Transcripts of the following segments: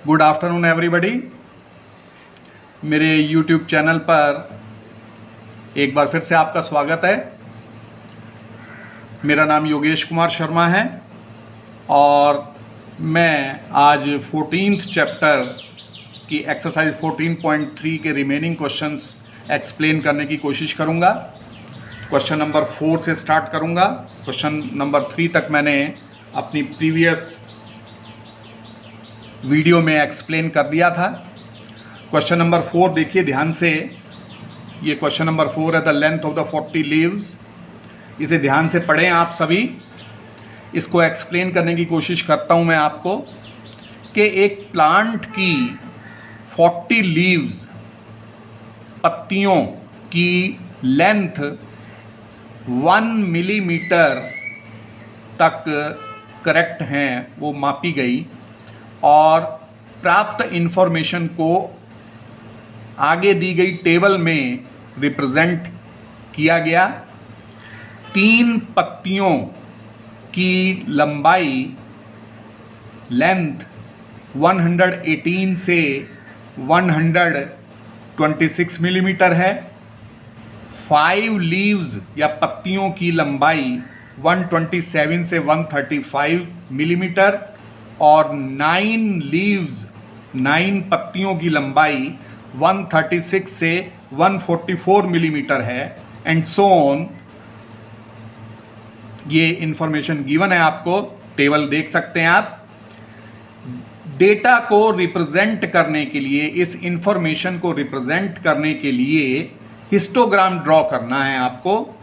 Good afternoon everybody. मेरे YouTube channel पर एक बार फिर से आपका स्वागत है। मेरा नाम योगेश कुमार शर्मा है और मैं आज 14th चैप्टर की एक्सरसाइज 14.3 के रिमेनिंग क्वेश्चंस एक्सप्लेन करने की कोशिश करूंगा। क्वेश्चन नंबर 4 से स्टार्ट करूंगा। क्वेश्चन नंबर 3 तक मैंने अपनी प्रीवियस वीडियो में एक्सप्लेन कर दिया था। क्वेश्चन नंबर 4 देखिए ध्यान से। ये क्वेश्चन नंबर 4 है, the length of the 40 leaves. इसे ध्यान से पढ़ें आप सभी। इसको एक्सप्लेन करने की कोशिश करता हूँ मैं आपको कि एक प्लांट की 40 लीव्स, पत्तियों की लेंथ 1 मिलीमीटर तक करेक्ट हैं, वो मापी गई और प्राप्त इंफॉर्मेशन को आगे दी गई टेबल में रिप्रेजेंट किया गया। 3 पत्तियों की लंबाई लेंथ 118 से 126 मिलीमीटर है। 5 लीव्स या पत्तियों की लंबाई 127 से 135 मिलीमीटर और 9 लीव्स, 9 पत्तियों की लंबाई 136 से 144 मिलीमीटर है। And so on. ये इंफॉर्मेशन गिवन है आपको, टेबल देख सकते हैं आप। डेटा को रिप्रेजेंट करने के लिए, इस इंफॉर्मेशन को रिप्रेजेंट करने के लिए हिस्टोग्राम ड्रॉ करना है आपको।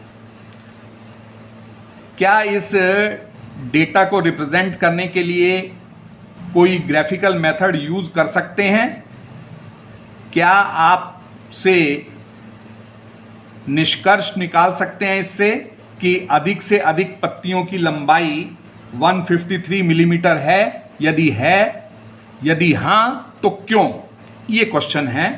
क्या इस डेटा को रिप्रेजेंट करने के लिए कोई ग्राफिकल मेथड यूज कर सकते हैं? क्या आप से निष्कर्ष निकाल सकते हैं इससे कि अधिक से अधिक पत्तियों की लंबाई 153 मिलीमीटर है? यदि हां तो क्यों? ये क्वेश्चन है।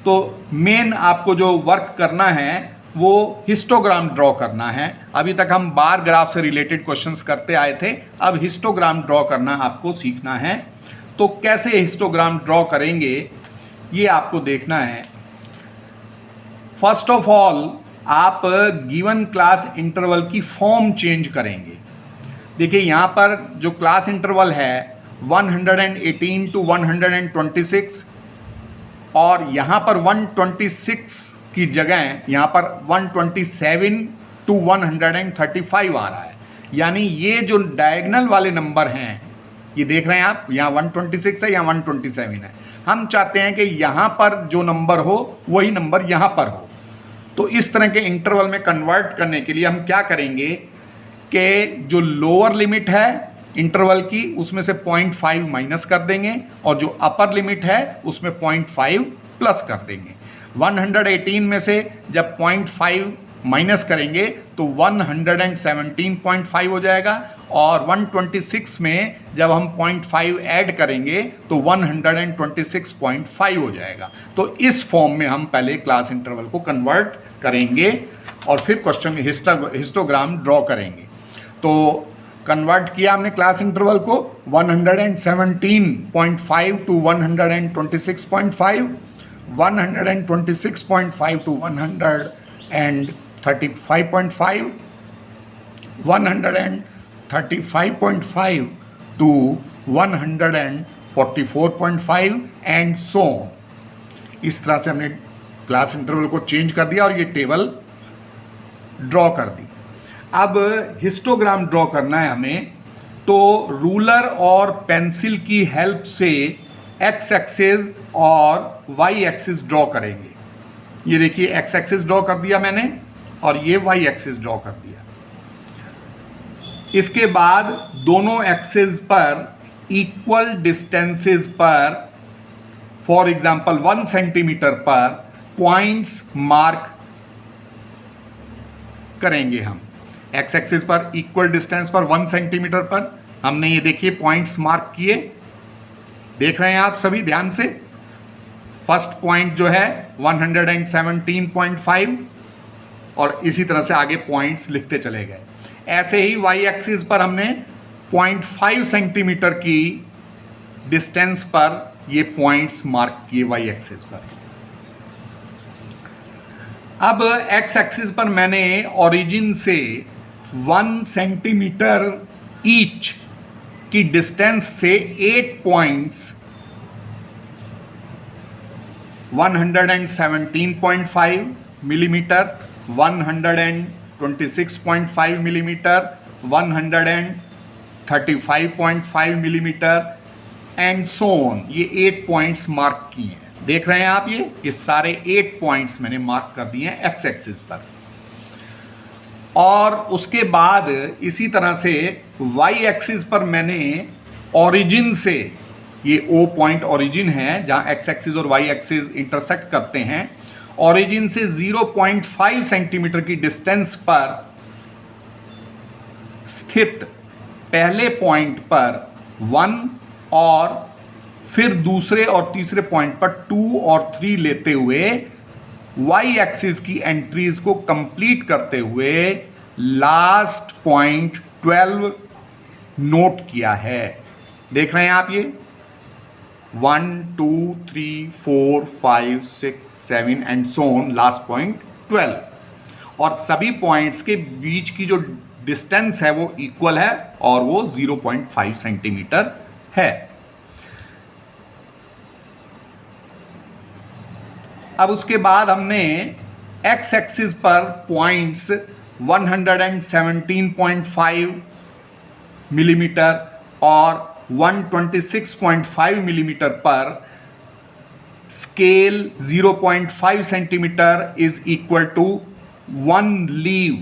तो मेन आपको जो वर्क करना है वो हिस्टोग्राम ड्रॉ करना है। अभी तक हम बार ग्राफ से रिलेटेड क्वेश्चंस करते आए थे, अब हिस्टोग्राम ड्रॉ करना आपको सीखना है। तो कैसे हिस्टोग्राम ड्रॉ करेंगे ये आपको देखना है। फर्स्ट ऑफ ऑल आप गिवन क्लास इंटरवल की फॉर्म चेंज करेंगे। देखिए यहाँ पर जो क्लास इंटरवल है 118 टू 126 और यहाँ पर 126 की जगह यहाँ पर 127 टू 135 आ रहा है। यानी ये जो डायगोनल वाले नंबर हैं, ये देख रहे हैं आप, यहाँ 126 है, यहाँ 127 है। हम चाहते हैं कि यहाँ पर जो नंबर हो वही नंबर यहाँ पर हो। तो इस तरह के इंटरवल में कन्वर्ट करने के लिए हम क्या करेंगे कि जो लोअर लिमिट है इंटरवल की उसमें से 0.5 माइनस कर देंगे और जो अपर लिमिट है उसमें 0.5 प्लस कर देंगे। 118 में से जब 0.5 माइनस करेंगे तो 117.5 हो जाएगा और 126 में जब हम 0.5 ऐड करेंगे तो 126.5 हो जाएगा। तो इस फॉर्म में हम पहले क्लास इंटरवल को कन्वर्ट करेंगे और फिर क्वेश्चन हिस्टोग्राम ड्रॉ करेंगे। तो कन्वर्ट किया हमने क्लास इंटरवल को 117.5 to 126.5, 126.5 to 135.5, 135.5 to 144.5 and so on. इस तरह से हमने क्लास इंटरवल को चेंज कर दिया और ये टेबल ड्रॉ कर दी। अब हिस्टोग्राम ड्रॉ करना है हमें, तो रूलर और पेंसिल की हेल्प से एक्स एक्सिस और वाई एक्सिस ड्रॉ करेंगे। ये देखिए एक्स एक्सिस ड्रॉ कर दिया मैंने और ये वाई एक्सिस ड्रॉ कर दिया। इसके बाद दोनों एक्सिस पर इक्वल डिस्टेंसेस पर, फॉर एग्जांपल 1 सेंटीमीटर पर पॉइंट्स मार्क करेंगे हम। एक्स एक्सिस पर इक्वल डिस्टेंस पर 1 सेंटीमीटर पर हमने ये देखिए पॉइंट्स मार्क किए। देख रहे हैं आप सभी ध्यान से। फर्स्ट पॉइंट जो है 117.5 और इसी तरह से आगे पॉइंट्स लिखते चले गए। ऐसे ही वाई एक्सिस पर हमने 0.5 सेंटीमीटर की डिस्टेंस पर ये पॉइंट्स मार्क किए वाई एक्सिस पर। अब एक्स एक्सिस पर मैंने ओरिजिन से 1 सेंटीमीटर ईच की डिस्टेंस से 8 points 117.5 millimetre, 126.5 millimetre, 135.5 millimetre and so on, ये 8 पॉइंट्स मार्क किए हैं। देख रहे हैं आप, ये सारे 8 पॉइंट्स मैंने मार्क कर दिए हैं एक्स एक्सिस पर। और उसके बाद इसी तरह से वाई एक्सिस पर मैंने ओरिजिन से, ये ओ पॉइंट ओरिजिन है जहां एक्स एक्सिस और वाई एक्सिस इंटरसेक्ट करते हैं, ओरिजिन से 0.5 सेंटीमीटर की डिस्टेंस पर स्थित पहले पॉइंट पर 1 और फिर दूसरे और तीसरे पॉइंट पर 2 और 3 लेते हुए वाई एक्सिस की एंट्रीज को कंप्लीट करते हुए लास्ट पॉइंट 12 नोट किया है। देख रहे हैं आप, ये 1 2 3 4 5 6 7 and so on, last point 12। और सभी पॉइंट्स के बीच की जो डिस्टेंस है वो इक्वल है और वो 0.5 सेंटीमीटर है। अब उसके बाद हमने एक्स एक्सिस पर पॉइंट्स 117.5 मिलीमीटर और 126.5 मिलीमीटर पर scale 0.5 centimeter is equal to 1 leaf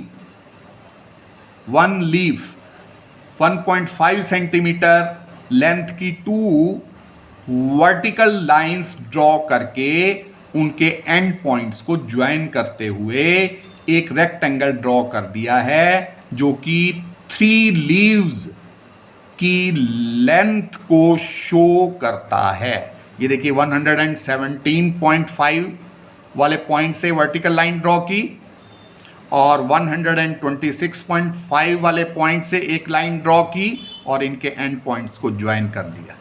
1.5 centimeter length की 2 वर्टिकल लाइंस ड्रॉ करके उनके एंड पॉइंट्स को ज्वाइन करते हुए एक रेक्टेंगल ड्रॉ कर दिया है जो कि 3 लीव्स की लेंथ को शो करता है। ये देखिए 117.5 वाले पॉइंट से वर्टिकल लाइन ड्रॉ की और 126.5 वाले पॉइंट से एक लाइन ड्रॉ की और इनके एंड पॉइंट्स को ज्वाइन कर दिया।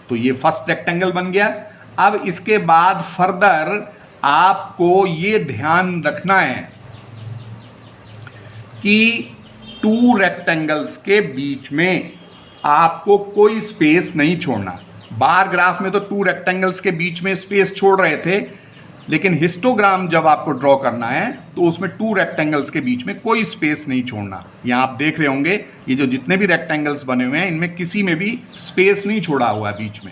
तो ये फर्स्ट रेक्टेंगल बन गया। अब इसके बाद फर्दर आपको ये ध्यान रखना है कि 2 रेक्टेंगल्स के बीच में आपको कोई स्पेस नहीं छोड़ना। बार ग्राफ में तो 2 रेक्टेंगल्स के बीच में स्पेस छोड़ रहे थे, लेकिन हिस्टोग्राम जब आपको ड्रॉ करना है तो उसमें 2 रेक्टेंगल्स के बीच में कोई स्पेस नहीं छोड़ना। यहां आप देख रहे होंगे ये जो जितने भी रेक्टेंगल्स बने हुए हैं इनमें किसी में भी स्पेस नहीं छोड़ा हुआ है बीच में,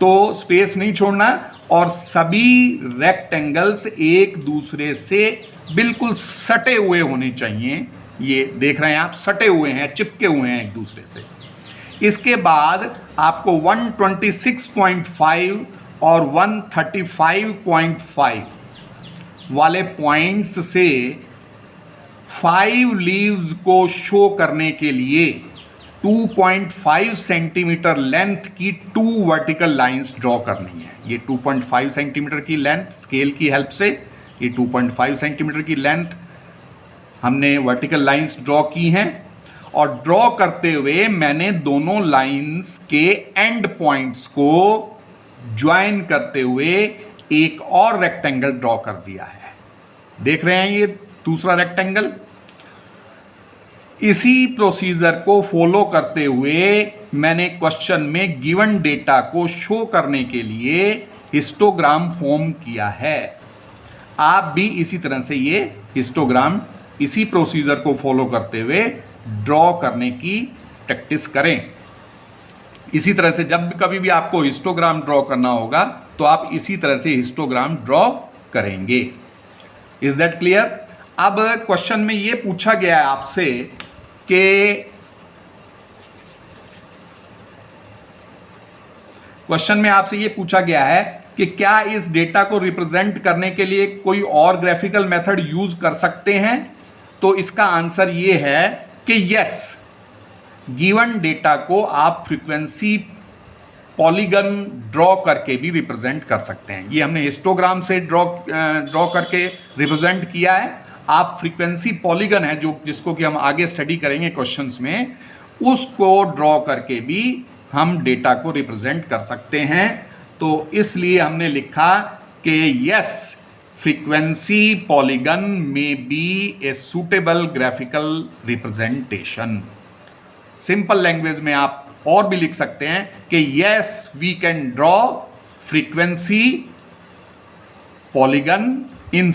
तो स्पेस नहीं छोड़ना। और सभी रेक्टेंगल्स एक दूसरे से बिल्कुल सटे हुए होने चाहिए। ये देख रहे हैं आप, सटे हुए हैं, चिपके हुए हैं एक दूसरे से। इसके बाद आपको 126.5 और 135.5 वाले पॉइंट्स से 5 लीव्स को शो करने के लिए 2.5 सेंटीमीटर लेंथ की 2 वर्टिकल लाइंस ड्रॉ करनी है। ये 2.5 सेंटीमीटर की लेंथ स्केल की हेल्प से, ये 2.5 सेंटीमीटर की लेंथ हमने वर्टिकल लाइंस ड्रॉ की हैं। और ड्रॉ करते हुए मैंने दोनों लाइंस के एंड पॉइंट्स को ज्वाइन करते हुए एक और रेक्टेंगल ड्रॉ कर दिया है। देख रहे हैं ये दूसरा रेक्टेंगल। इसी प्रोसीजर को फॉलो करते हुए मैंने क्वेश्चन में गिवन डेटा को शो करने के लिए हिस्टोग्राम फॉर्म किया है। आप भी इसी तरह से ये हिस्टोग्राम इसी प्रोसीजर को फॉलो करते हुए ड्रॉ करने की प्रैक्टिस करें। इसी तरह से जब कभी भी आपको हिस्टोग्राम ड्रॉ करना होगा तो आप इसी तरह से हिस्टोग्राम ड्रॉ करेंगे। Is that clear? अब क्वेश्चन में ये पूछा गया है आपसे कि क्वेश्चन में आपसे ये पूछा गया है कि क्या इस डेटा को रिप्रेजेंट करने के लिए कोई और ग्राफिकल मेथड यूज कर सकते हैं? तो इसका आंसर ये है कि यस, गिवन डेटा को आप फ्रीक्वेंसी पॉलीगन ड्रॉ करके भी रिप्रेजेंट कर सकते हैं। ये हमने हिस्टोग्राम से ड्रॉ करके रिप्रेजेंट किया है। आप फ्रीक्वेंसी पॉलीगन है जो जिसको कि हम आगे स्टडी करेंगे क्वेश्चंस में, उसको ड्रॉ करके भी हम डेटा को रिप्रेजेंट कर सकते हैं। तो इसलिए हमने लिखा कि यस, फ्रीक्वेंसी पॉलीगन में be a suitable graphical representation. Simple language में आप और भी लिख सकते हैं कि yes, we can draw frequency polygon in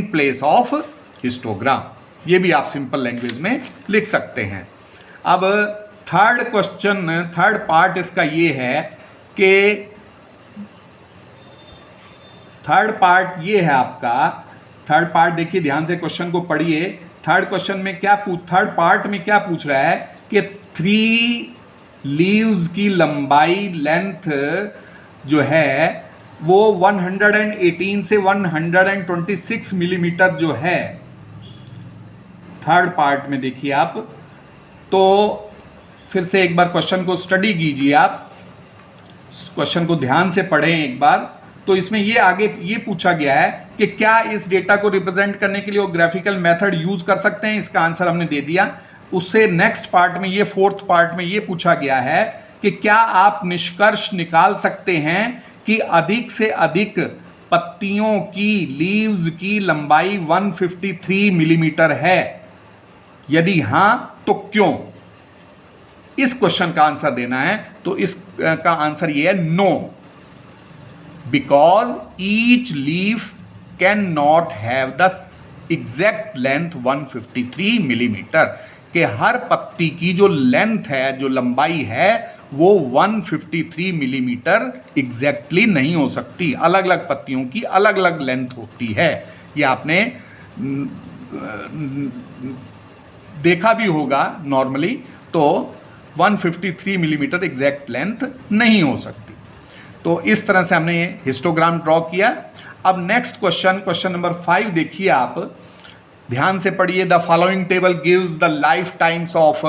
place of histogram. ये भी आप सिंपल लैंग्वेज में लिख सकते हैं। अब थर्ड पार्ट इसका ये है कि थर्ड पार्ट देखिए ध्यान से, क्वेश्चन को पढ़िए। थर्ड पार्ट में क्या पूछ रहा है कि 3 लीव्स की लंबाई, लेंथ जो है वो 118 से 126 मिलीमीटर जो है। थर्ड पार्ट में देखिए आप, तो फिर से एक बार क्वेश्चन को स्टडी कीजिए, आप क्वेश्चन को ध्यान से पढ़ें एक बार। तो इसमें ये आगे ये पूछा गया है कि क्या इस डेटा को रिप्रेजेंट करने के लिए वो ग्राफिकल मेथड यूज कर सकते हैं। इसका आंसर हमने दे दिया। उससे नेक्स्ट पार्ट में, ये फोर्थ पार्ट में ये पूछा गया है कि क्या आप निष्कर्ष निकाल सकते हैं कि अधिक से अधिक पत्तियों की, लीव्स की लंबाई 153 मिलीमीटर है। यदि हां तो क्यों। इस क्वेश्चन का आंसर देना है। तो इसका आंसर ये है no, because each leaf can not have the exact length 153 millimeter, कि हर पत्ती की जो लेंथ है, जो लंबाई है, वो 153 मिलीमीटर एग्जैक्टली नहीं हो सकती। अलग अलग पत्तियों की अलग अलग लेंथ होती है। ये आपने देखा भी होगा नॉर्मली। तो 153 मिलीमीटर एग्जैक्ट लेंथ नहीं हो सकती। तो इस तरह से हमने ये हिस्टोग्राम ड्रॉ किया। अब नेक्स्ट क्वेश्चन नंबर 5 देखिए आप, ध्यान से पढ़िए। The following table gives the life times of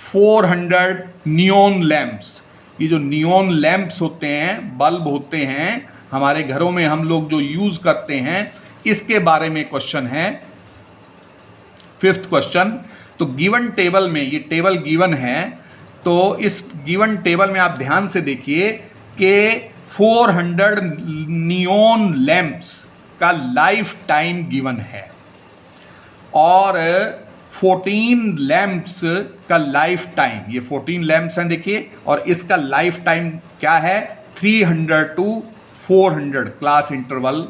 400 neon lamps. ये जो नियॉन लैंप्स होते हैं, बल्ब होते हैं हमारे घरों में हम लोग जो यूज करते हैं, इसके बारे में क्वेश्चन है। 5th question. तो गिवन टेबल में, ये टेबल गिवन है, तो इस गिवन टेबल में आप ध्यान से देखिए कि 400 नियॉन लैंप्स का लाइफ टाइम गिवन है और 14 लैंप्स का लाइफ टाइम, ये 14 लैंप्स हैं देखिए, और इसका लाइफ टाइम क्या है 300 to 400 क्लास इंटरवल,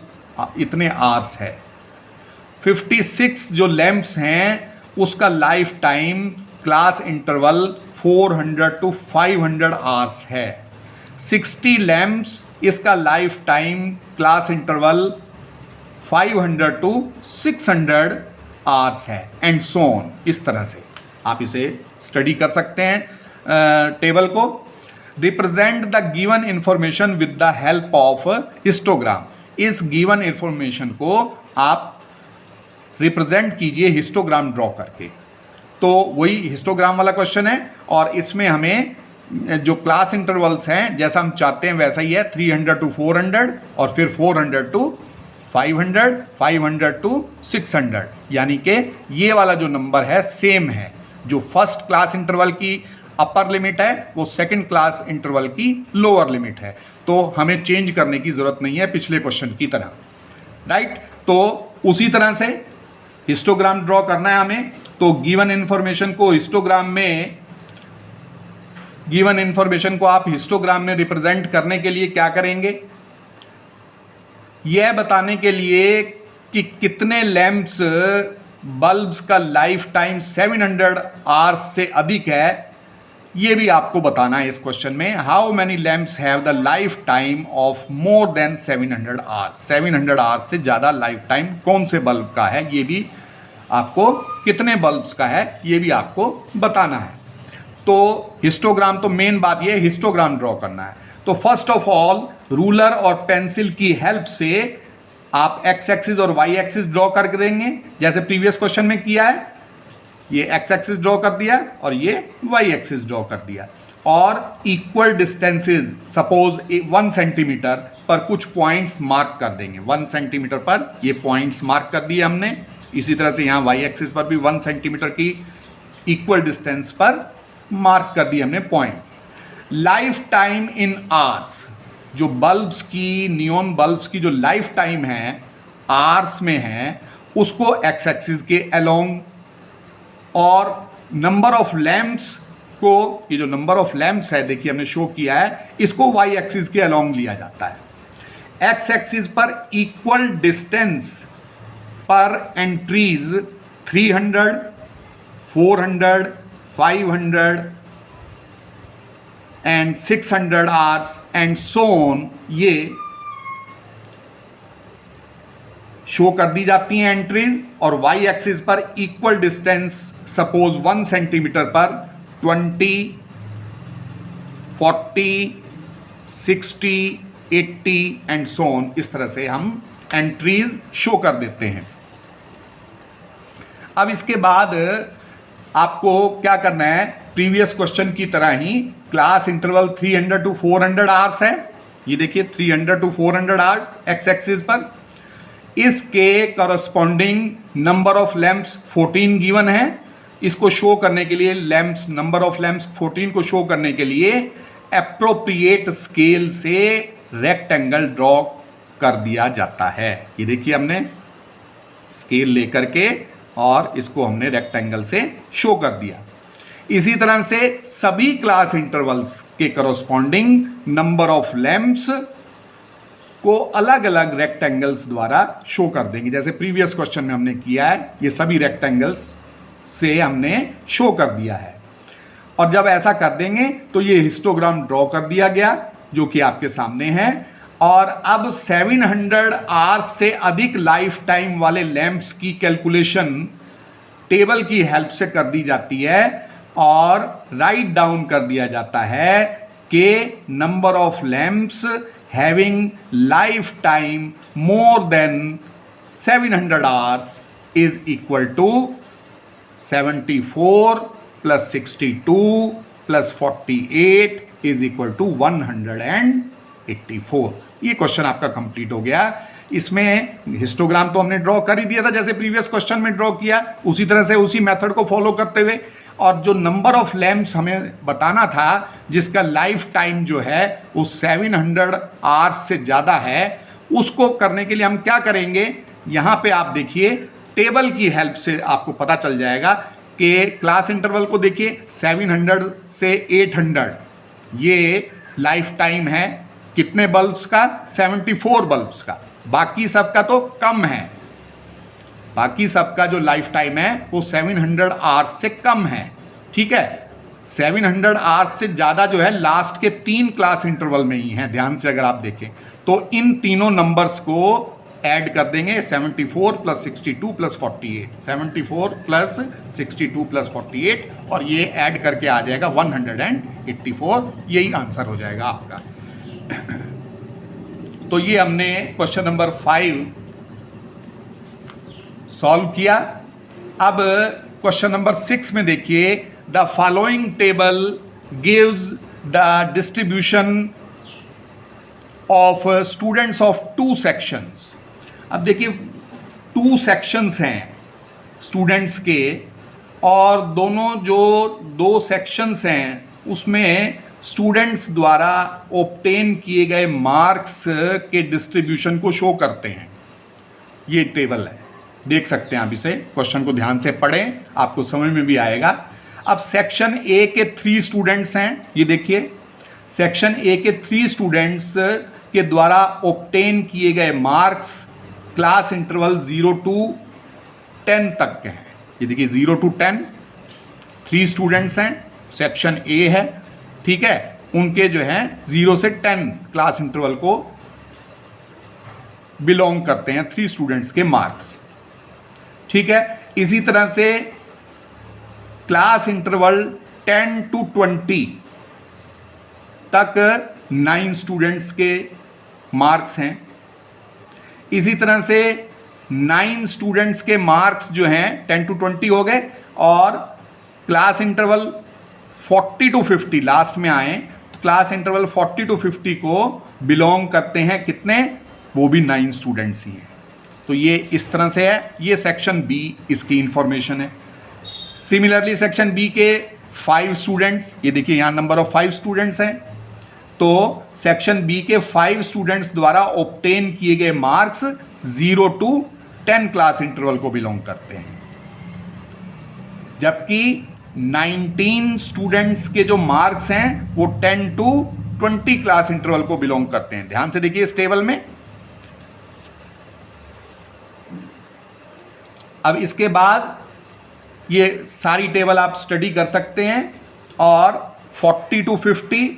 इतने आवर्स है। 56 जो लैंप्स हैं उसका life time class interval 400 to 500 hours है। 60 लैंप्स, इसका life time class interval 500 to 600 hours है, एंड सो ऑन। इस तरह से आप इसे स्टडी कर सकते हैं टेबल को। Represent the given information with the help of histogram. इस गिवन इंफॉर्मेशन को आप रिप्रेजेंट कीजिए हिस्टोग्राम ड्रॉ करके। तो वही हिस्टोग्राम वाला क्वेश्चन है, और इसमें हमें जो क्लास इंटरवल्स हैं जैसा हम चाहते हैं वैसा ही है, 300 to 400 और फिर 400 to 500, 500 to 600, यानी कि ये वाला जो नंबर है सेम है। जो फर्स्ट क्लास इंटरवल की अपर लिमिट है वो सेकंड क्लास इंटरवल की लोअर लिमिट है। तो हमें चेंज करने की ज़रूरत नहीं है पिछले क्वेश्चन की तरह, राइट। तो उसी तरह से हिस्टोग्राम ड्रॉ करना है हमें। तो गिवन इन्फॉर्मेशन को आप हिस्टोग्राम में रिप्रेजेंट करने के लिए क्या करेंगे, यह बताने के लिए कि कितने लैंप्स बल्ब्स का लाइफ टाइम 700 आवर्स से अधिक है, ये भी आपको बताना है इस क्वेश्चन में। How many lamps have the life time of more than 700 hours. 700 hours से ज़्यादा लाइफ टाइम कौन से बल्ब का है, ये भी आपको, कितने बल्ब्स का है ये भी आपको बताना है। तो हिस्टोग्राम, तो मेन बात ये हिस्टोग्राम ड्रॉ करना है। तो फर्स्ट ऑफ ऑल रूलर और पेंसिल की हेल्प से आप एक्स एक्सिस और वाई एक्सिस ड्रॉ करके देंगे, जैसे प्रीवियस क्वेश्चन में किया है। ये एक्स एक्सिस ड्रॉ कर दिया और ये वाई एक्सिस ड्रॉ कर दिया, और इक्वल डिस्टेंसेस, सपोज 1 सेंटीमीटर पर कुछ पॉइंट्स मार्क कर देंगे। 1 सेंटीमीटर पर ये पॉइंट्स मार्क कर दिए हमने। इसी तरह से यहाँ वाई एक्सिस पर भी 1 सेंटीमीटर की इक्वल डिस्टेंस पर मार्क कर दिए हमने points. Life time in hours, जो बल्ब्स की, नियॉन बल्ब्स की जो लाइफ टाइम है आवर्स में है, उसको एक्स एक्सिस के अलोंग, और नंबर ऑफ लैंप्स को, ये जो नंबर ऑफ लैंप्स है देखिए हमने शो किया है, इसको वाई एक्सिस के अलोंग लिया जाता है। एक्स एक्सिस पर इक्वल डिस्टेंस पर entries 300, 400, 500 and 600 hours and so on, ये शो कर दी जाती हैं एंट्रीज। और वाई एक्सिस पर इक्वल डिस्टेंस, सपोज 1 सेंटीमीटर पर 20, 40, 60, 80 एंड सो ऑन, इस तरह से हम एंट्रीज शो कर देते हैं। अब इसके बाद आपको क्या करना है, प्रीवियस क्वेश्चन की तरह ही क्लास इंटरवल 300 to 400 आवर्स है। ये देखिए 300 to 400 आवर्स एक्स एक्सिस पर। इसके corresponding number of lamps 14 given है। इसको शो करने के लिए, लैंप्स, नंबर ऑफ लैंप्स 14 को शो करने के लिए एप्रोप्रिएट स्केल से रेक्टेंगल ड्रॉ कर दिया जाता है। ये देखिए हमने स्केल लेकर के और इसको हमने रेक्टेंगल से शो कर दिया। इसी तरह से सभी क्लास इंटरवल्स के करस्पॉन्डिंग नंबर ऑफ लैंप्स को अलग अलग रेक्टेंगल्स द्वारा शो कर देंगे, जैसे प्रीवियस क्वेश्चन में हमने किया है। ये सभी रेक्टेंगल्स से हमने शो कर दिया है। और जब ऐसा कर देंगे तो ये हिस्टोग्राम ड्रॉ कर दिया गया, जो कि आपके सामने है। और अब 700 आवर्स से अधिक लाइफ टाइम वाले लैंप्स की कैलकुलेशन टेबल की हेल्प से कर दी जाती है और राइट डाउन कर दिया जाता है कि number of lamps having life time more than 700 hours is equal to 74 plus 62 plus 48 is equal to 184। ये क्वेश्चन आपका कंप्लीट हो गया। इसमें हिस्टोग्राम तो हमने ड्रॉ कर ही दिया था, जैसे प्रीवियस क्वेश्चन में ड्रॉ किया, उसी तरह से उसी मेथड को फॉलो करते हुए। और जो नंबर ऑफ लैंप्स हमें बताना था, जिसका लाइफ टाइम जो है वो 700 आवर्स से ज़्यादा है, उसको करने के लिए हम क्या करेंगे, यहाँ पे आप देखिए टेबल की हेल्प से आपको पता चल जाएगा कि क्लास इंटरवल को देखिए 700 से 800 ये लाइफ टाइम है कितने बल्ब्स का, 74 बल्ब्स का। बाकी सबका तो कम है, बाकी सबका जो लाइफ टाइम है वो 700 आवर्स से कम है। ठीक है, 700 आवर्स से ज़्यादा जो है लास्ट के 3 क्लास इंटरवल में ही है। ध्यान से अगर आप देखें तो इन तीनों नंबर्स को ऐड कर देंगे, 74 प्लस 62 प्लस 48, 74 प्लस 62 प्लस 48, और ये ऐड करके आ जाएगा 184। यही आंसर हो जाएगा आपका। तो ये हमने क्वेश्चन नंबर 5 सॉल्व किया। अब क्वेश्चन नंबर 6 में देखिए, the following table gives the distribution of students of 2 sections. अब देखिए 2 सेक्शंस हैं स्टूडेंट्स के, और दोनों जो 2 सेक्शंस हैं उसमें स्टूडेंट्स द्वारा ऑब्टेन किए गए मार्क्स के डिस्ट्रीब्यूशन को शो करते हैं। ये टेबल है, देख सकते हैं आप इसे, क्वेश्चन को ध्यान से पढ़ें, आपको समझ में भी आएगा। अब सेक्शन ए के 3 स्टूडेंट्स हैं, ये देखिए सेक्शन ए के 3 स्टूडेंट्स के द्वारा ऑब्टेन किए गए मार्क्स क्लास इंटरवल 0 to 10 तक के हैं। ये देखिए 0 to 10 3 स्टूडेंट्स हैं, सेक्शन ए है। ठीक है, उनके जो हैं 0 से 10 क्लास इंटरवल को बिलोंग करते हैं 3 स्टूडेंट्स के मार्क्स। ठीक है, इसी तरह से क्लास इंटरवल 10 to 20 तक 9 स्टूडेंट्स के मार्क्स हैं। इसी तरह से 9 स्टूडेंट्स के मार्क्स जो हैं 10 to 20 हो गए, और क्लास इंटरवल 40 to 50 लास्ट में आए, तो क्लास इंटरवल 40 to 50 को बिलोंग करते हैं कितने, वो भी 9 स्टूडेंट्स ही हैं। तो ये इस तरह से है, ये सेक्शन बी इसकी इंफॉर्मेशन है। सिमिलरली सेक्शन बी के 5 स्टूडेंट्स, ये देखिए यहाँ नंबर ऑफ 5 स्टूडेंट्स हैं, तो सेक्शन बी के 5 स्टूडेंट्स द्वारा ऑब्टेन किए गए मार्क्स 0 to 10 क्लास इंटरवल को बिलोंग करते हैं, जबकि 19 स्टूडेंट्स के जो मार्क्स हैं वो 10 to 20 क्लास इंटरवल को बिलोंग करते हैं। ध्यान से देखिए इस टेबल में। अब इसके बाद ये सारी टेबल आप स्टडी कर सकते हैं, और 40 to 50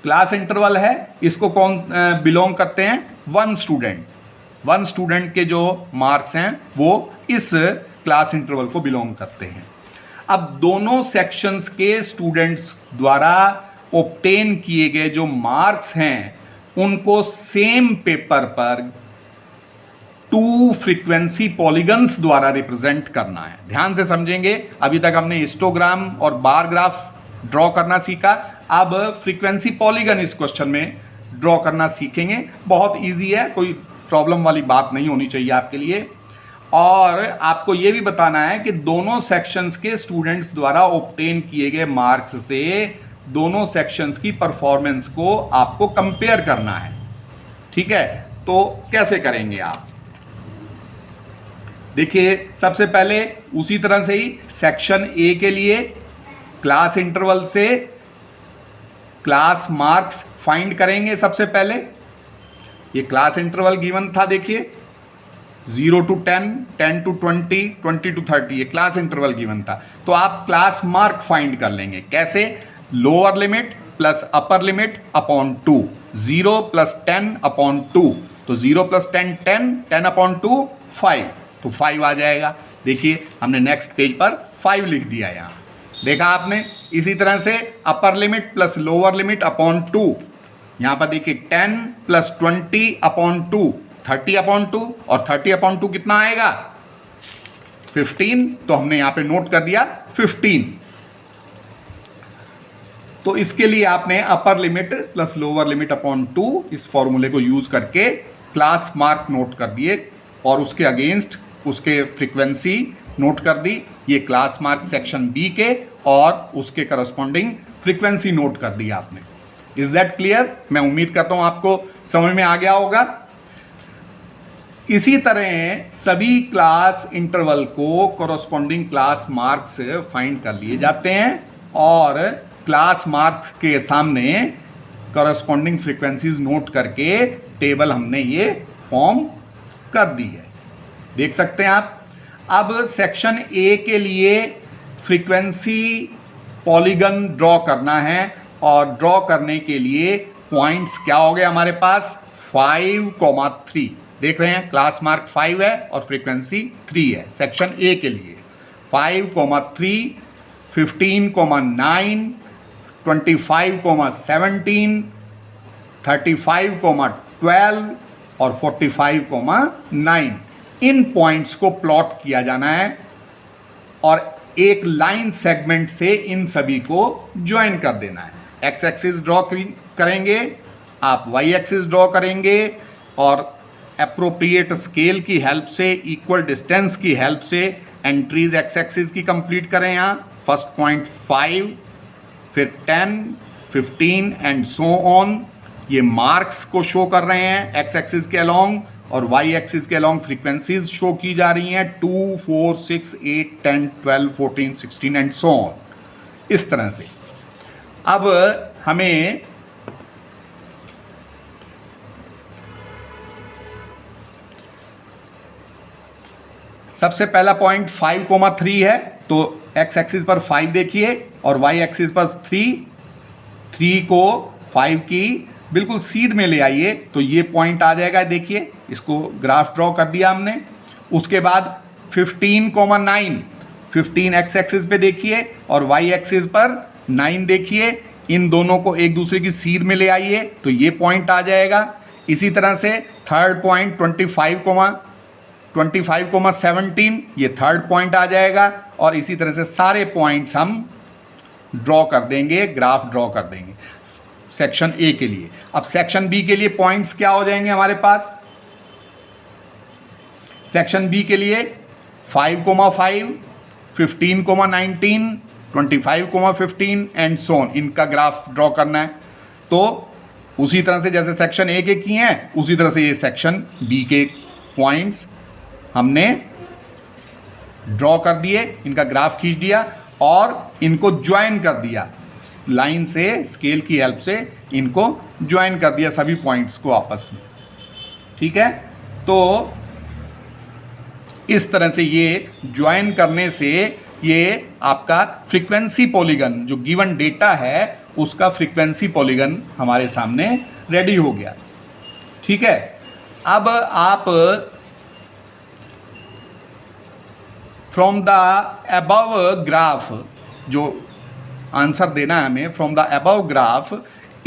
क्लास इंटरवल है, इसको कौन बिलोंग करते हैं? 1 स्टूडेंट के जो मार्क्स हैं वो इस क्लास इंटरवल को बिलोंग करते हैं। अब दोनों सेक्शंस के स्टूडेंट्स द्वारा ऑब्टेन किए गए जो मार्क्स हैं उनको सेम पेपर पर 2 फ्रीक्वेंसी पॉलीगन्स द्वारा रिप्रेजेंट करना है। ध्यान से समझेंगे, अभी तक हमने हिस्टोग्राम और बार ग्राफ ड्रॉ करना सीखा, अब फ्रीक्वेंसी पॉलीगन इस क्वेश्चन में ड्रॉ करना सीखेंगे। बहुत इजी है, कोई प्रॉब्लम वाली बात नहीं होनी चाहिए आपके लिए। और आपको ये भी बताना है कि दोनों सेक्शंस के स्टूडेंट्स द्वारा ऑब्टेन किए गए मार्क्स से दोनों सेक्शंस की परफॉर्मेंस को आपको कंपेयर करना है। ठीक है, तो कैसे करेंगे आप? देखिए, सबसे पहले उसी तरह से ही सेक्शन ए के लिए क्लास इंटरवल से क्लास मार्क्स फाइंड करेंगे। सबसे पहले ये क्लास इंटरवल गिवन था, देखिए 0 to 10, 10 to 20, 20 to 30, ये क्लास इंटरवल गिवन था। तो आप क्लास मार्क फाइंड कर लेंगे। कैसे? Lower limit plus upper limit upon 2, 0 plus 10 upon 2, तो 0 प्लस 10 10, 10 अपॉन 2 5, तो 5 आ जाएगा। देखिए हमने नेक्स्ट पेज पर 5 लिख दिया यहाँ, देखा आपने। इसी तरह से upper limit plus lower limit upon 2, यहाँ पर देखिए 10 प्लस 20 अपॉन 2, 30 अपॉन 2, और 30 अपॉन 2 कितना आएगा? 15, तो हमने यहाँ पे नोट कर दिया 15। तो इसके लिए आपने upper limit plus lower limit upon 2 इस फॉर्मूले को यूज करके क्लास मार्क नोट कर दिए, और उसके अगेंस्ट उसके फ्रीक्वेंसी नोट कर दी। ये क्लास मार्क सेक्शन बी के और उसके करस्पॉन्डिंग फ्रीक्वेंसी नोट कर दी आपने। Is that clear? मैं उम्मीद करता हूं आपको समझ में आ गया होगा। इसी तरह सभी क्लास इंटरवल को करस्पॉन्डिंग क्लास मार्क्स फाइंड कर लिए जाते हैं, और क्लास मार्क्स के सामने करस्पॉन्डिंग फ्रीक्वेंसीज नोट करके टेबल हमने ये फॉर्म कर दी है, देख सकते हैं आप। अब सेक्शन ए के लिए फ्रीक्वेंसी पॉलीगन ड्रॉ करना है, और ड्रॉ करने के लिए पॉइंट्स क्या हो गए हमारे पास? 5,3, देख रहे हैं क्लास मार्क 5 है और फ्रीक्वेंसी 3 है सेक्शन ए के लिए। 5,3, 15,9, 25,17, 35,12 और 45,9, इन पॉइंट्स को प्लॉट किया जाना है, और एक लाइन सेगमेंट से इन सभी को ज्वाइन कर देना है। एक्स एक्सिस ड्रॉ करेंगे, आप वाई एक्सिस ड्रॉ करेंगे, और एप्रोप्रिएट स्केल की हेल्प से, इक्वल डिस्टेंस की हेल्प से एंट्रीज एक्स एक्सिस की कंप्लीट करें। यहाँ फर्स्ट पॉइंट 5, फिर 10, 15 एंड सो ऑन, ये मार्क्स को शो कर रहे हैं एक्स एक्सिस के अलोंग, और वाई एक्सिस के अलोंग फ्रीक्वेंसीज शो की जा रही हैं 2, 4, 6, 8, 10, 12, 14, 16 एंड सो ऑन, इस तरह से। अब हमें सबसे पहला पॉइंट 5,3 है, तो एक्स एक्सिस पर 5 देखिए और वाई एक्सिस पर 3 को 5 की बिल्कुल सीध में ले आइए, तो ये पॉइंट आ जाएगा। देखिए इसको ग्राफ ड्रॉ कर दिया हमने। उसके बाद 15,9, 15 एक्स एक्सिस पे देखिए और वाई एक्सिस पर 9 देखिए, इन दोनों को एक दूसरे की सीध में ले आइए, तो ये पॉइंट आ जाएगा। इसी तरह से थर्ड पॉइंट 25,17, ये थर्ड पॉइंट आ जाएगा, और इसी तरह से सारे पॉइंट्स हम ड्रॉ कर देंगे, ग्राफ ड्रॉ कर देंगे सेक्शन ए के लिए। अब सेक्शन बी के लिए पॉइंट्स क्या हो जाएंगे हमारे पास? सेक्शन बी के लिए 5,5, 15,19, 25,15 एंड सोन, इनका ग्राफ ड्रॉ करना है। तो उसी तरह से जैसे सेक्शन ए के किए हैं उसी तरह से ये सेक्शन बी के पॉइंट्स हमने ड्रॉ कर दिए, इनका ग्राफ खींच दिया और इनको ज्वाइन कर दिया, लाइन से स्केल की हेल्प से इनको ज्वाइन कर दिया सभी पॉइंट्स को आपस में। ठीक है, तो इस तरह से ये ज्वाइन करने से ये आपका फ्रीक्वेंसी पॉलीगन जो गिवन डेटा है उसका फ्रीक्वेंसी पॉलीगन हमारे सामने रेडी हो गया। ठीक है, अब आप फ्रॉम द अबव ग्राफ जो आंसर देना है हमें, from the above graph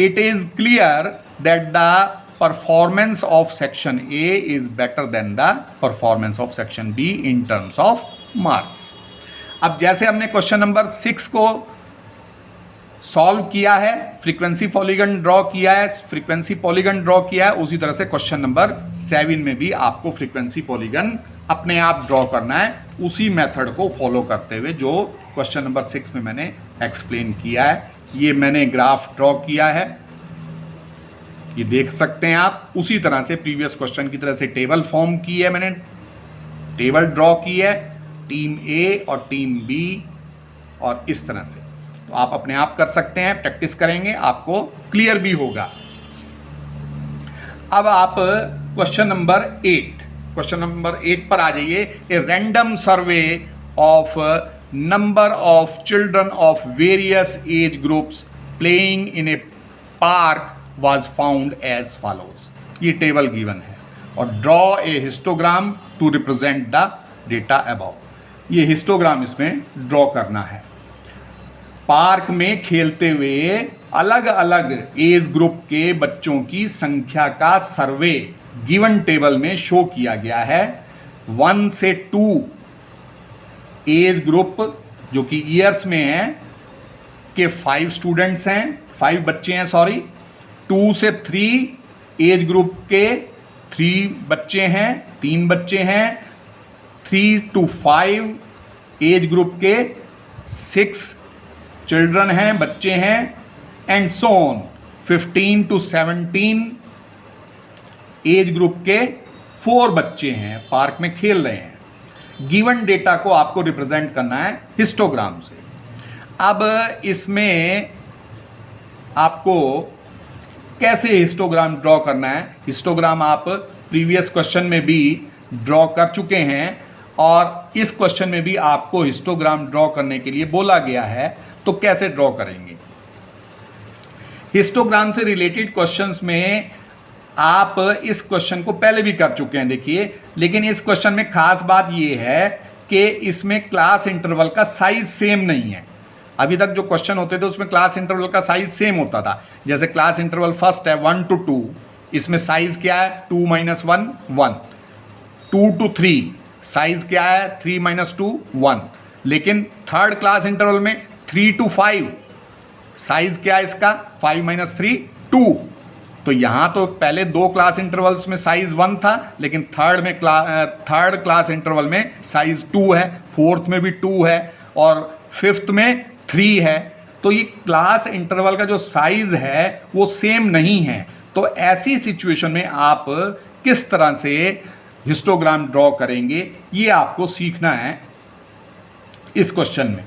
it is clear that the performance of section A is better than the performance of section be in terms of marks. अब जैसे हमने क्वेश्चन नंबर 6 को solve किया है, फ्रीक्वेंसी पॉलीगन ड्रॉ किया है, frequency polygon draw किया है, उसी तरह से क्वेश्चन नंबर 7 में भी आपको फ्रीक्वेंसी पॉलीगन अपने आप ड्रॉ करना है, उसी मेथड को फॉलो करते हुए जो क्वेश्चन नंबर 6 में मैंने एक्सप्लेन किया है। ये मैंने ग्राफ ड्रॉ किया है, ये देख सकते हैं आप। उसी तरह से प्रीवियस क्वेश्चन की तरह से टेबल फॉर्म की है, मैंने टेबल ड्रॉ की है, टीम ए और टीम बी, और इस तरह से तो आप अपने आप कर सकते हैं, प्रैक्टिस करेंगे आपको क्लियर भी होगा। अब आप क्वेश्चन नंबर 8 पर आ जाइए। A random survey of number of children of various age groups playing in a park was found as follows. ये टेबल गिवन है और draw a histogram to represent the data above. ये histogram इसमें draw करना है। Park में खेलते हुए अलग अलग एज ग्रुप के बच्चों की संख्या का सर्वे गिवन टेबल में शो किया गया है। 1 से 2 एज ग्रुप जो कि ईयर्स में है के 5 स्टूडेंट्स हैं, 5 बच्चे हैं सॉरी। 2 से 3 एज ग्रुप के 3 बच्चे हैं, 3 बच्चे हैं। 3 to 5 एज ग्रुप के 6 चिल्ड्रन हैं, बच्चे हैं, and so on. 15 to 17 age group के 4 बच्चे हैं, पार्क में खेल रहे हैं। गिवन डेटा को आपको रिप्रेजेंट करना है हिस्टोग्राम से। अब इसमें आपको कैसे हिस्टोग्राम ड्रॉ करना है, हिस्टोग्राम आप प्रीवियस क्वेश्चन में भी ड्रॉ कर चुके हैं और इस क्वेश्चन में भी आपको हिस्टोग्राम ड्रॉ करने के लिए बोला गया है। तो कैसे ड्रॉ करेंगे? हिस्टोग्राम से रिलेटेड क्वेश्चंस में आप इस क्वेश्चन को पहले भी कर चुके हैं देखिए, लेकिन इस क्वेश्चन में खास बात यह है कि इसमें क्लास इंटरवल का साइज सेम नहीं है। अभी तक जो क्वेश्चन होते थे उसमें क्लास इंटरवल का साइज सेम होता था। जैसे क्लास इंटरवल फर्स्ट है 1 to 2, इसमें साइज क्या है 2 - 1 1। 2 to 3 साइज क्या है 3 - 2 1। लेकिन थर्ड क्लास इंटरवल में 3 to 5 साइज क्या है इसका 5 - 3 2। तो यहाँ तो पहले 2 क्लास इंटरवल्स में साइज 1 था, लेकिन थर्ड क्लास इंटरवल में साइज 2 है, फोर्थ में भी 2 है और फिफ्थ में 3 है। तो ये क्लास इंटरवल का जो साइज है वो सेम नहीं है। तो ऐसी सिचुएशन में आप किस तरह से हिस्टोग्राम ड्रॉ करेंगे ये आपको सीखना है इस क्वेश्चन में।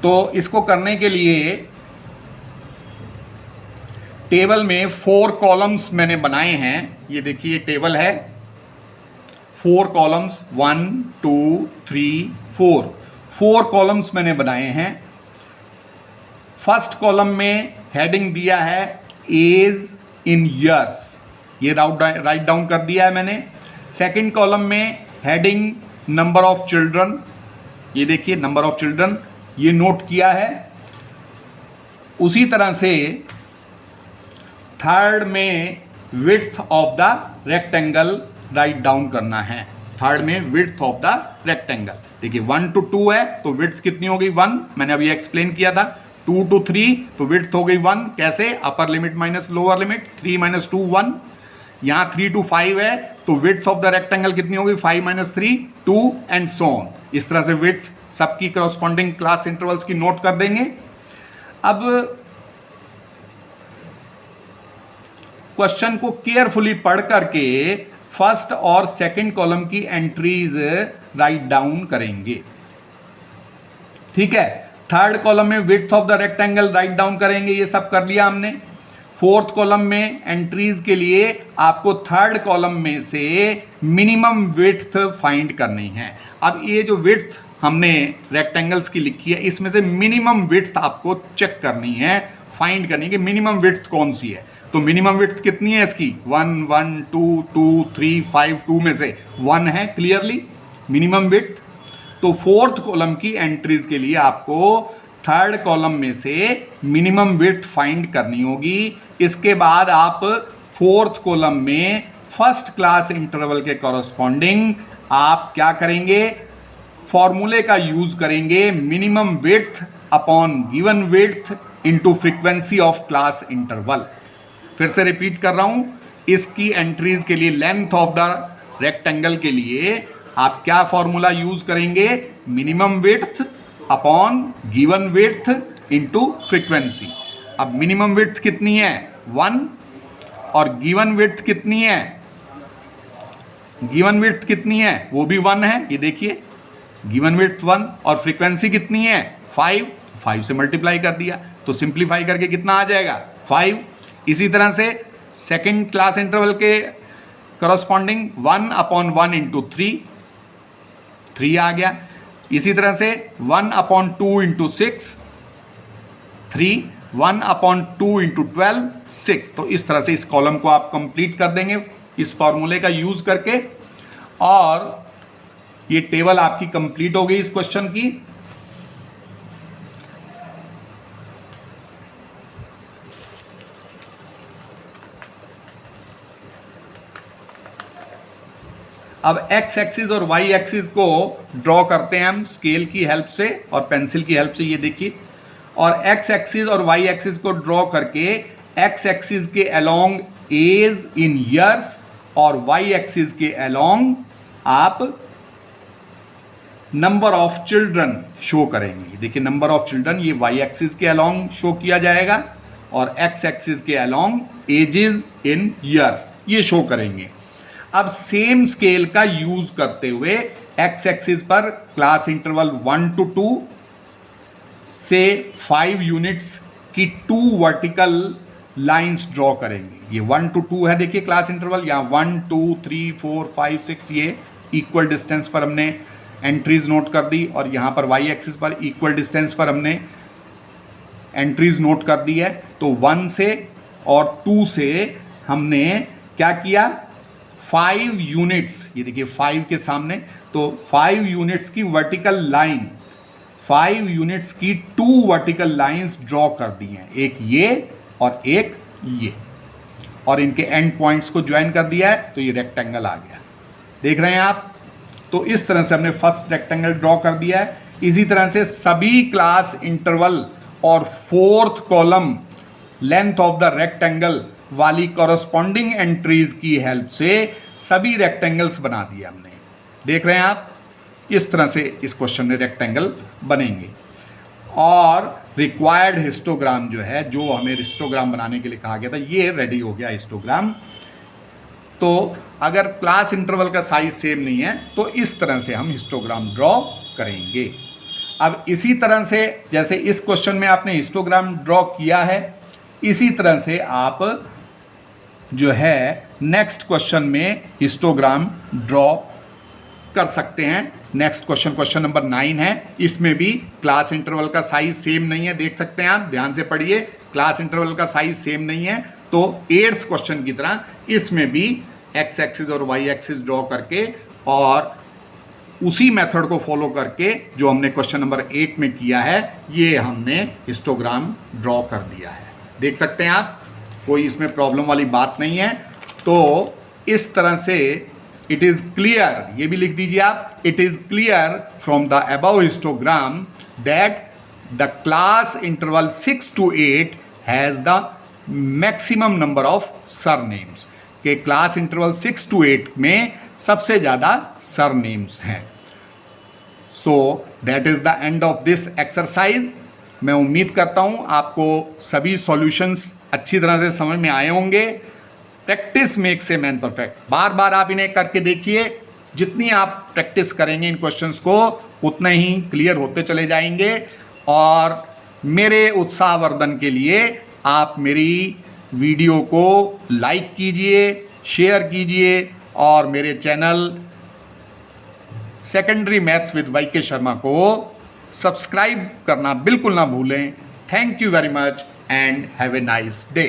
तो इसको करने के लिए टेबल में 4 कॉलम्स मैंने बनाए हैं। ये देखिए टेबल है, 4 कॉलम्स 1 2 3 4 कॉलम्स मैंने बनाए हैं। फर्स्ट कॉलम में हेडिंग दिया है एज इन ईयर्स, ये राइट डाउन कर दिया है मैंने। सेकंड कॉलम में हेडिंग नंबर ऑफ चिल्ड्रन, ये देखिए नंबर ऑफ चिल्ड्रन ये नोट किया है। उसी तरह से थर्ड में width of the rectangle write down करना है। थर्ड में विड्थ ऑफ द रेक्टेंगल देखिए 1 to 2 है तो विड्थ कितनी हो गई 1, मैंने अभी एक्सप्लेन किया था। 2 to 3 तो विड्थ हो गई 1, कैसे upper limit minus lower limit 3 - 2 1। यहाँ 3 to 5 है, तो विड्थ ऑफ द रेक्टेंगल कितनी होगी? 5 - 3 2 एंड सो ऑन। इस तरह से विड्थ सबकी करस्पॉन्डिंग क्लास इंटरवल्स की नोट कर देंगे। अब क्वेश्चन को केयरफुली पढ़ करके फर्स्ट और सेकंड कॉलम की एंट्रीज राइट डाउन करेंगे। ठीक है, थर्ड कॉलम में width of the rectangle write down करेंगे, ये सब कर लिया हमने। फोर्थ कॉलम में एंट्रीज के लिए आपको थर्ड कॉलम में से मिनिमम विड्थ फाइंड करनी है। अब ये जो विड्थ हमने रेक्टेंगल्स की लिखी है, इसमें से मिनिमम विड्थ आपको चेक करनी है, फाइंड करनी है कि मिनिमम विड्थ कौन सी है। तो मिनिमम विड्थ कितनी है इसकी? 1 1 2 2 3 5 2 में से 1 है क्लियरली मिनिमम विड्थ। तो फोर्थ कॉलम की एंट्रीज के लिए आपको थर्ड कॉलम में से मिनिमम विड्थ फाइंड करनी होगी। इसके बाद आप फोर्थ कॉलम में फर्स्ट क्लास इंटरवल के कॉरस्पॉन्डिंग आप क्या करेंगे? फॉर्मूले का यूज करेंगे, minimum width upon given width into frequency of class interval. फिर से रिपीट कर रहा हूं, इसकी एंट्रीज के लिए लेंथ ऑफ द रेक्टेंगल के लिए आप क्या फॉर्मूला यूज करेंगे? Minimum width upon given width into frequency. अब मिनिमम विड्थ कितनी है? 1 और गिवन विड्थ कितनी है? गिवन विड्थ कितनी है? वो भी 1 है, ये देखिए गिवन विड्थ 1 और फ्रीक्वेंसी कितनी है? 5 से मल्टीप्लाई कर दिया तो सिंप्लीफाई करके कितना आ जाएगा? 5। इसी तरह से सेकेंड क्लास इंटरवल के करस्पॉन्डिंग 1/1 इंटू 3 आ गया। इसी तरह से 1/2 इंटू 6 3, 1/2 इंटू 12 6। तो इस तरह से इस कॉलम को आप कंप्लीट कर देंगे इस फॉर्मूले का यूज करके, और ये टेबल आपकी कंप्लीट हो गई इस क्वेश्चन की। अब एक्स एक्सिस और वाई एक्सिस को ड्रॉ करते हैं हम स्केल की हेल्प से और पेंसिल की हेल्प से, ये देखिए। और एक्स एक्सिस और वाई एक्सिस को ड्रॉ करके एक्स एक्सिस के अलोंग एज इन ईयर्स और वाई एक्सिस के अलोंग आप नंबर ऑफ चिल्ड्रन शो करेंगे। देखिए नंबर ऑफ चिल्ड्रन ये वाई एक्सिस के अलोंग शो किया जाएगा और एक्स एक्सिस के अलोंग एजेस इन ईयर्स ये शो करेंगे। अब सेम स्केल का यूज करते हुए एक्स एक्सिस पर क्लास इंटरवल 1 to 2 से 5 यूनिट्स की 2 वर्टिकल लाइंस ड्रॉ करेंगे। ये 1 to 2 है, देखिए क्लास इंटरवल, यहाँ 1 2 3 4 5 6 ये इक्वल डिस्टेंस पर हमने एंट्रीज नोट कर दी, और यहाँ पर वाई एक्सिस पर इक्वल डिस्टेंस पर हमने एंट्रीज नोट कर दी है। तो 1 से और 2 से हमने क्या किया? 5 यूनिट्स, ये देखिए 5 के सामने, तो 5 यूनिट्स की वर्टिकल लाइन, 5 यूनिट्स की 2 वर्टिकल लाइंस ड्रॉ कर दी हैं, एक ये और एक ये, और इनके एंड पॉइंट्स को ज्वाइन कर दिया है, तो ये रेक्टेंगल आ गया। देख रहे हैं आप? तो इस तरह से हमने फर्स्ट रेक्टेंगल ड्रॉ कर दिया है। इसी तरह से सभी क्लास इंटरवल और fourth column length of the rectangle वाली कॉरस्पॉन्डिंग एंट्रीज की हेल्प से सभी रेक्टेंगल्स बना दिए हमने। देख रहे हैं आप? इस तरह से इस क्वेश्चन में रेक्टेंगल बनेंगे। और रिक्वायर्ड हिस्टोग्राम जो है, जो हमें हिस्टोग्राम बनाने के लिए कहा गया था, ये रेडी हो गया हिस्टोग्राम। तो अगर क्लास इंटरवल का साइज सेम नहीं है तो इस तरह से हम हिस्टोग्राम ड्रॉ करेंगे। अब इसी तरह से जैसे इस क्वेश्चन में आपने हिस्टोग्राम ड्रॉ किया है, इसी तरह से आप जो है नेक्स्ट क्वेश्चन में हिस्टोग्राम ड्रॉ कर सकते हैं। नेक्स्ट क्वेश्चन, क्वेश्चन नंबर 9 है। इसमें भी क्लास इंटरवल का साइज सेम नहीं है, देख सकते हैं आप, ध्यान से पढ़िए, क्लास इंटरवल का साइज सेम नहीं है। तो 8th क्वेश्चन की तरह इसमें भी एक्स एक्सिस और वाई एक्सिस ड्रॉ करके और उसी मेथड को फॉलो करके जो हमने क्वेश्चन नंबर 8 में किया है, ये हमने हिस्टोग्राम ड्रॉ कर दिया है। देख सकते हैं आप, कोई इसमें प्रॉब्लम वाली बात नहीं है। तो इस तरह से इट इज़ क्लियर, ये भी लिख दीजिए आप, it is clear from the above histogram that the class interval 6 to 8 has the maximum number of surnames. कि क्लास इंटरवल 6 to 8 में सबसे ज़्यादा सरनेम्स हैं। So that is the end of this exercise. मैं उम्मीद करता हूँ आपको सभी सॉल्यूशंस अच्छी तरह से समझ में आए होंगे। Practice makes a man perfect. बार बार आप इन्हें करके देखिए, जितनी आप प्रैक्टिस करेंगे इन क्वेश्चंस को उतने ही क्लियर होते चले जाएंगे। और मेरे उत्साहवर्धन के लिए आप मेरी वीडियो को लाइक कीजिए, शेयर कीजिए और मेरे channel secondary maths with Y K. Sharma को सब्सक्राइब करना बिल्कुल ना भूलें। Thank you very much and have a nice day.